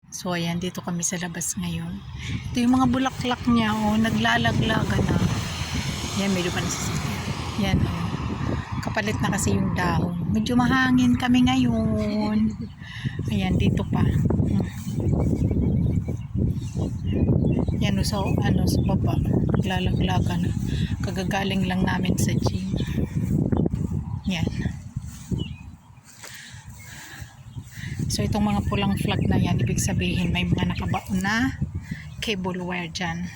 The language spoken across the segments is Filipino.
So ayan, dito kami sa labas ngayon. Ito yung mga bulaklak niya, oh, naglalaglagan na. Yan, medyo pa nasasakyan. Yan, oh. Kapalit na kasi yung dahon. Medyo mahangin kami ngayon. Ayan, dito pa. Yan, oh, so, sa baba. Naglalaglagan na. Kagagaling lang namin sa gym. Yan. So itong mga pulang flag na yan, ibig sabihin may mga nakabaon na cable wire dyan.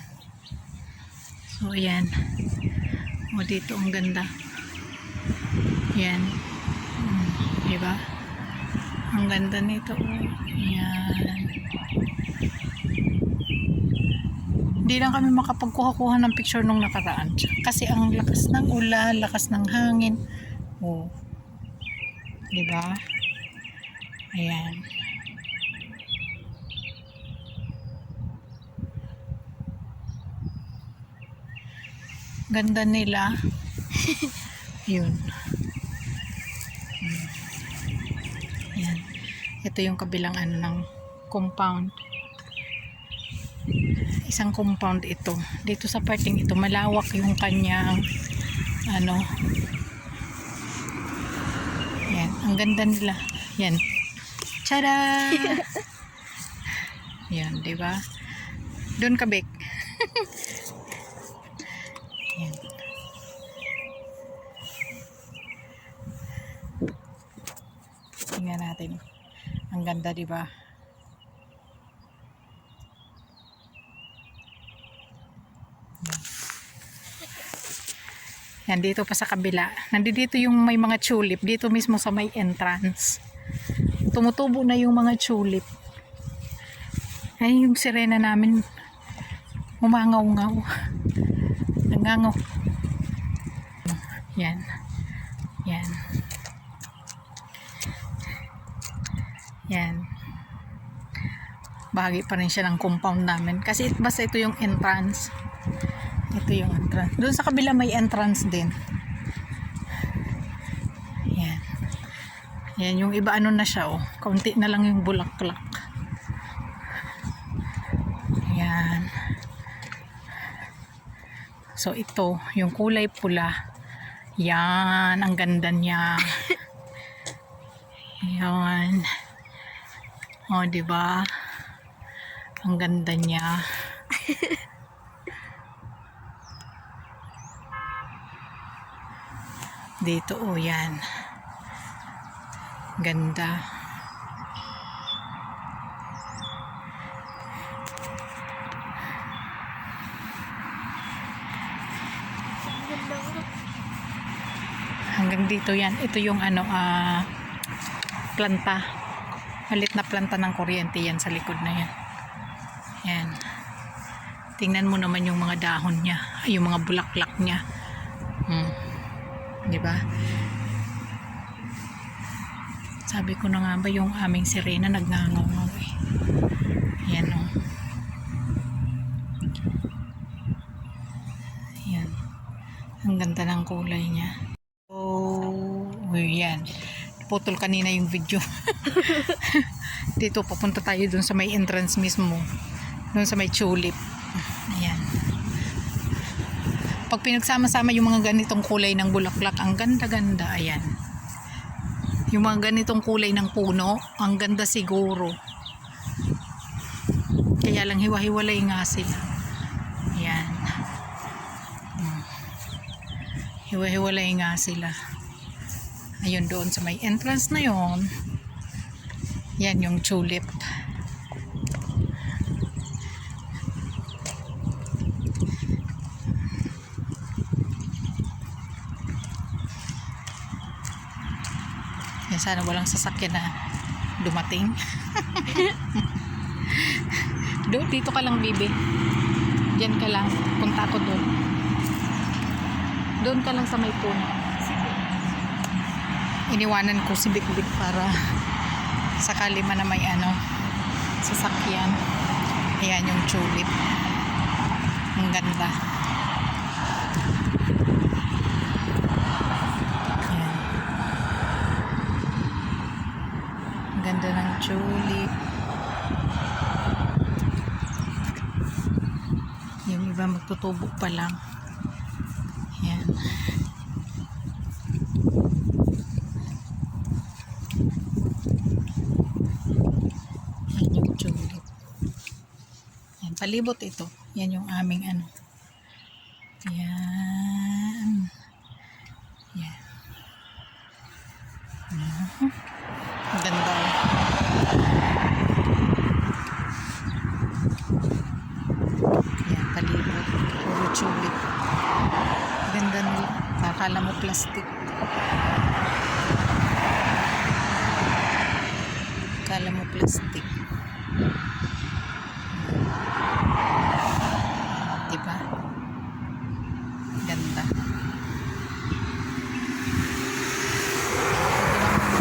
So ayan. O dito ang ganda. Yan. Diba? Ang ganda nito. Yan. Hindi lang kami makapagkuha-kuha ng picture nung nakaraan. Kasi ang lakas ng ulan, lakas ng hangin. O. Diba? Ayan. Ganda nila. Yun. Ayan. Ito yung kabilang ng compound. Isang compound ito. Dito sa parting ito, malawak yung kanyang Ayan. Ang ganda nila. Yan. Tada! Yan, diba? Doon ka, Bek. Yan. Tingnan natin. Ang ganda, diba? Yan, dito pa sa kabila. Nandito yung may mga tulip. Dito mismo sa may entrance. Tumutubo na yung mga tulip. Ay, yung sirena namin umangaw-ngaw. Nangangaw. Yan. Yan. Yan. Bahagi pa rin siya ng compound namin. Kasi basta ito yung entrance. Ito yung entrance. Doon sa kabila may entrance din. Yan. Yan, yung iba na siya, oh. Kaunti na lang yung bulaklak. Yan. So, ito, yung kulay pula. Yan, ang ganda niya. Yan. Oh, diba? Ang ganda niya. Dito, oh, yan. Ganda. Hanggang dito yan. Ito yung planta. Malit na planta ng kuryente yan sa likod na yan. Yan. Tingnan mo naman yung mga dahon niya. Yung mga bulaklak niya. Diba? Sabi ko na nga ba yung aming sirena nagngangaw-ngaw eh. Yan, oh. Yan. Ang ganda ng kulay niya. Oh, yan. Putol kanina yung video. Dito papunta tayo dun sa may entrance mismo. Dun sa may tulip. Ayan. Pag pinagsama-sama yung mga ganitong kulay ng bulaklak, ang ganda-ganda. Ayan. Yung mga ganitong kulay ng puno, ang ganda siguro. Kaya lang hiwa-hiwalay nga sila. Ayan. Hiwa-hiwalay nga sila. Ayun, doon sa may entrance na yon. Yan yung tulip. Yan, sana walang sasakyan na dumating. Doon, dito ka lang, bibi. Diyan ka lang. Punta ako doon. Doon ka lang sa may puno. Iniwanan ko si Big Big para sakali man na may sasakyan. Ayan yung tulip. Ang ganda. Ayan. Ang ganda ng tulip. Diba, magtutubo pa lang. Yan. Yan yung tulip. Yan, palibot ito. Yan yung aming ano. Yan. Yan. Ganda. Yan, palibot. Puro tulip. Ganda nila. Akala mo plastic. Akala mo plastic. Diba? Ganda.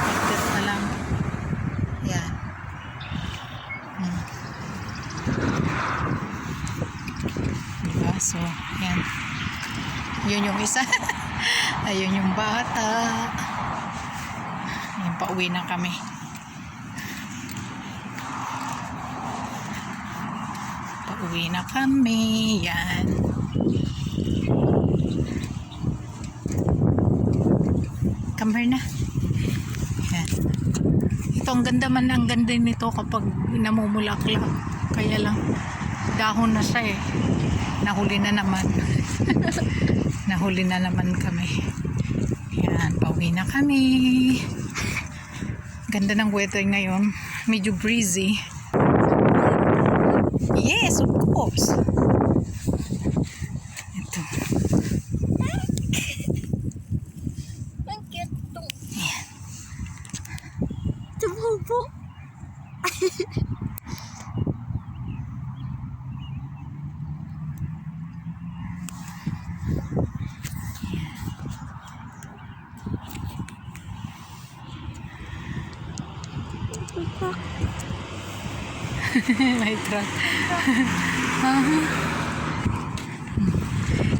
Pagkat na lang. Yan. Diba? So, yan. Yun yung isa. Ayun yung bata. Yan, pauwi na kami. Pauwi na kami. Yan. Come here na. Yan. Ito ang ganda man. Ang ganda nito kapag namumulaklak. Kaya lang dahon na siya eh. Nahuli na naman. Nahuli na naman kami. Yan, pauwi na kami. Ganda ng weather ngayon. Medyo breezy. Yes, of course. Ito. Ang cute to. Yan. Tumubo. May truck.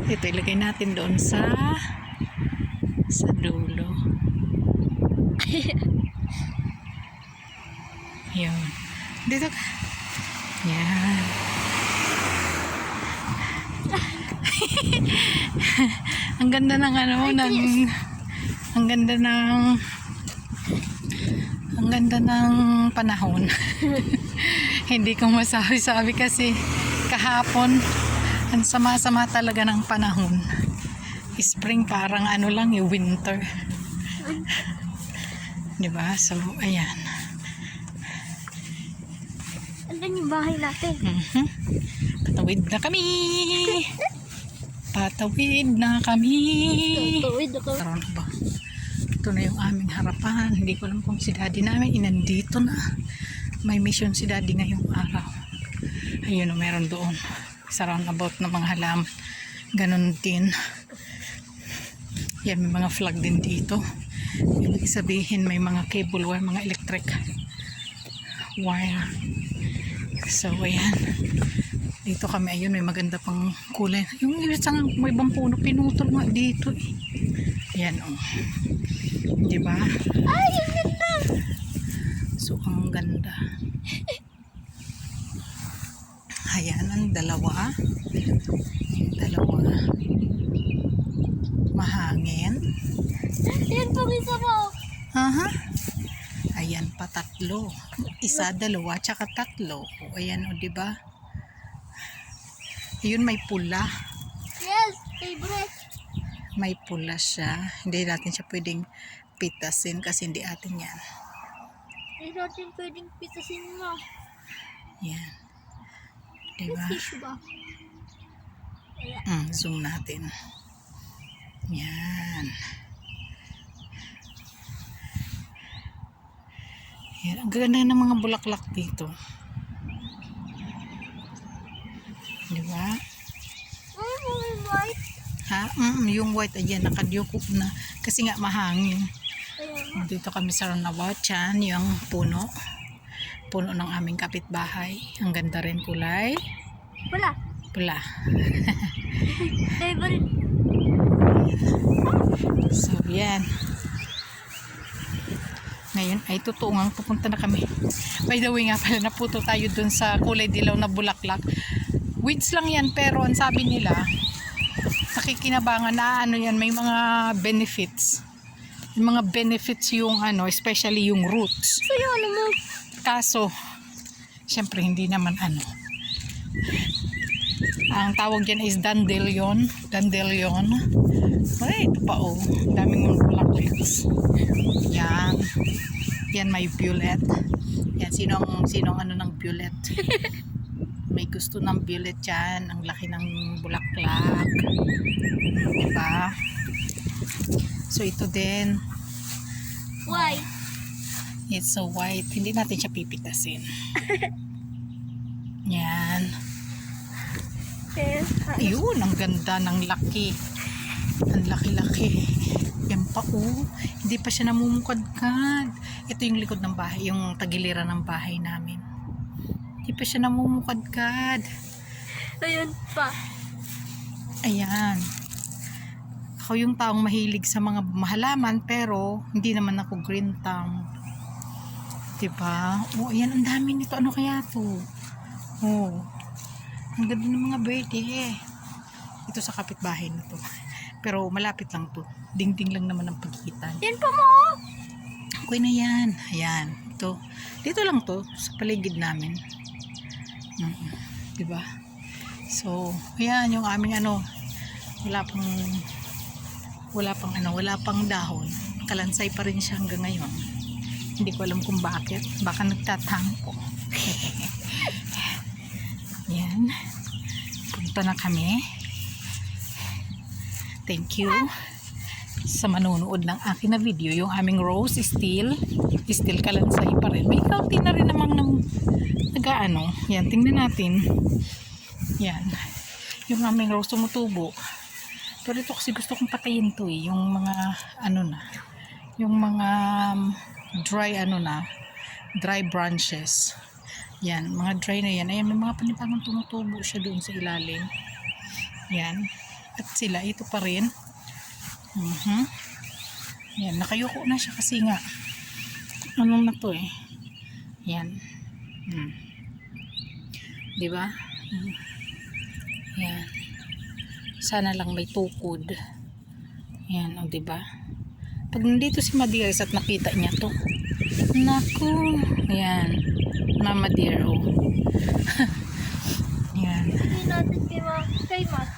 Ito ilagay natin doon sa dulo. Yun. Dito ka. Yan. Ang ganda ng ano, ang ganda ng panahon. Hindi ko masabi kasi kahapon ang sama-sama talaga ng panahon. Spring parang ano lang yung winter. Diba? So, ayan. Andan yung bahay natin. Patawid na kami. Patawid na kami. Tutuwid ako. Karoon ba? Ito na yung aming harapan. Hindi ko alam kung si daddy namin inandito na. May mission si daddy ngayong araw. Ayun o, meron doon. Sa roundabout na mga halaman. Ganon din. Yan, may mga flag din dito. Ibig sabihin may mga cable wire, mga electric wire. So, ayan. Dito kami, ayun, may maganda pang kulay. Yung isang may ibang puno, pinutol nga dito eh. Yan o. Diba? Ay, ang ganda! So, ang ganda. Ayan, ang dalawa. Yung dalawa. Mahangin. Yan pang isa mo. Aha. Ayan pa, tatlo. Isa, dalawa, tsaka tatlo. O, ayan o, diba? Ayun, may pula. Yes, favorite. May pula siya. Hindi natin siya pwedeng pitasin kasi hindi atin yan. Hindi natin pwedeng pitasin mo. Yan. Diba? Fish ba? Zoom natin. Yan. Yan. Ang ganda ng mga bulaklak dito. Diba? Ay, may white. Ha? Yung white, ayan, nakadyuko na. Kasi nga mahangin. Ayan. Dito kami sa Ranawachan, yung puno. Puno ng aming kapitbahay. Ang ganda rin kulay. Wala. Pula. Favorite. So, yan. Ngayon ay totoo nga pupunta na kami. By the way nga pala, naputo tayo dun sa kulay dilaw na bulaklak. Weeds lang yan, pero ang sabi nila, nakikinabangan na ano yan, may mga benefits. May mga benefits yung ano, especially yung roots. So yung ano mo? Kaso, syempre hindi naman ano. Ang tawag dyan is dandelion. Dandelion. Ay, ito pa oh. Daming mga bulaklaks. Yan. Yan may violet. Yan, sinong ano ng violet? May gusto ng violet yan. Ang laki ng bulaklak. Diba? So, ito din. Why? It's so white. Hindi natin siya pipitasin. Yan. Ayun, ang ganda ng laki. Ang laki-laki. Yan pa oh. Hindi pa siya namumukadkad. Ito yung likod ng bahay, yung tagiliran ng bahay namin. Hindi pa siya namumukadkad. Ayun pa. Ayan. Ako yung taong mahilig sa mga mahalaman, pero hindi naman ako green thumb. Diba? Oh, ayan, ang dami nito. Ano kaya to? Oh. Ang ganda ng mga bird eh. Ito sa kapitbahay na to. Pero malapit lang to. Ding-ding lang naman ang pagitan. Yan pa mo. Okay na yan. Ayan. Ito. Dito lang to. Sa paligid namin. Diba? So, ayan yung aming ano. Wala pang dahon. Kalansay pa rin siya hanggang ngayon. Hindi ko alam kung bakit. Baka nagtatangko. Yan. Punta na kami. Thank you sa manonood ng akin na video. Yung aming rose still kalansay pa rin. May kaunti na rin namang nag-ano. Yan, tingnan natin. Yan. Yung aming rose tumutubo. Pero ito kasi gusto kong patayin to eh. Yung mga ano na. Yung mga dry branches. Yan, mga dry na yan. Ayan, may mga panibagong tumutubo siya doon sa ilalim. Yan. At sila, ito pa rin. Yan, nakayuko na siya kasi nga. Ano na to eh. Yan. Diba? Yan. Sana lang may tukod. Yan, o diba? Pag nandito si Madiris at nakita niya to. Naku. Yan. Mama dear, oh. Yan. Hindi natin kay Mat.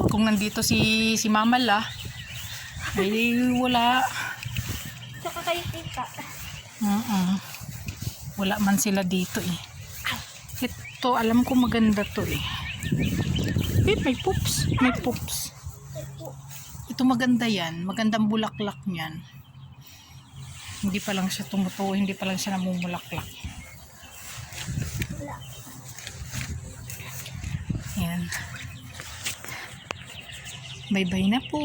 Kung nandito si Mama La, ay wala. Tsaka kay Tita. Wala man sila dito eh. Ito, alam ko maganda to eh. May poops. May poops. Ito maganda yan. Magandang bulaklak niyan. Hindi pa lang siya tumutuo. Hindi pa lang siya namumulaklak. Yan. Bye-bye na po.